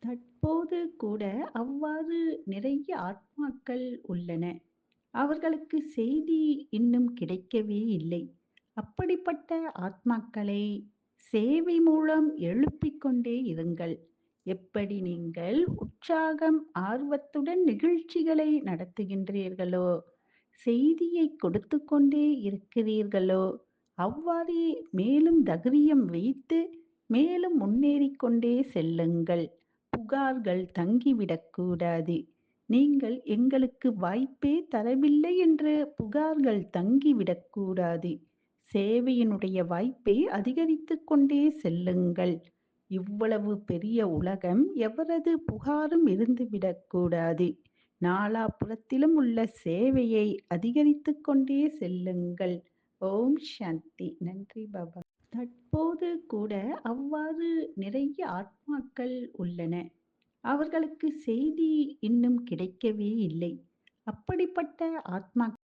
தற்போது கூட அவ்வாறு நிறைய ஆத்மாக்கள் உள்ளன. அவர்களுக்கு செய்தி இன்னும் கிடைக்கவே இல்லை. அப்படிப்பட்ட ஆத்மாக்களை சேவை மூலம் எழுப்பிக் கொண்டே இருங்கள். எப்படி நீங்கள் உற்சாகம், ஆர்வத்துடன் நிகழ்ச்சிகளை நடத்துகின்றீர்களோ, செய்தியை கொடுத்துக் கொண்டே இருக்கிறீர்களோ, அவ்வாறே மேலும் தைரியம் வைத்து மேலும் முன்னேறிக் கொண்டே செல்லுங்கள். புகார்கள் தங்கிவிடக்கூடாது. நீங்கள் எங்களுக்கு வாய்ப்பே தரவில்லை என்று புகார்கள் தங்கிவிடக்கூடாது. சேவையினுடைய வாய்ப்பை அதிகரித்துக் கொண்டே செல்லுங்கள். இவ்வளவு பெரிய உலகம் எவரது புகாரும் இருந்துவிடக்கூடாது. நாலாபுறத்திலும் உள்ள சேவையை அதிகரித்துக் கொண்டே செல்லுங்கள். ஓம் சாந்தி. நன்றி பாபா. தற்போது கூட அவ்வாறு நிறைய ஆத்மாக்கள் உள்ளன. அவர்களுக்கு செய்தி இன்னும் கிடைக்கவே இல்லை. அப்படிப்பட்ட ஆத்மா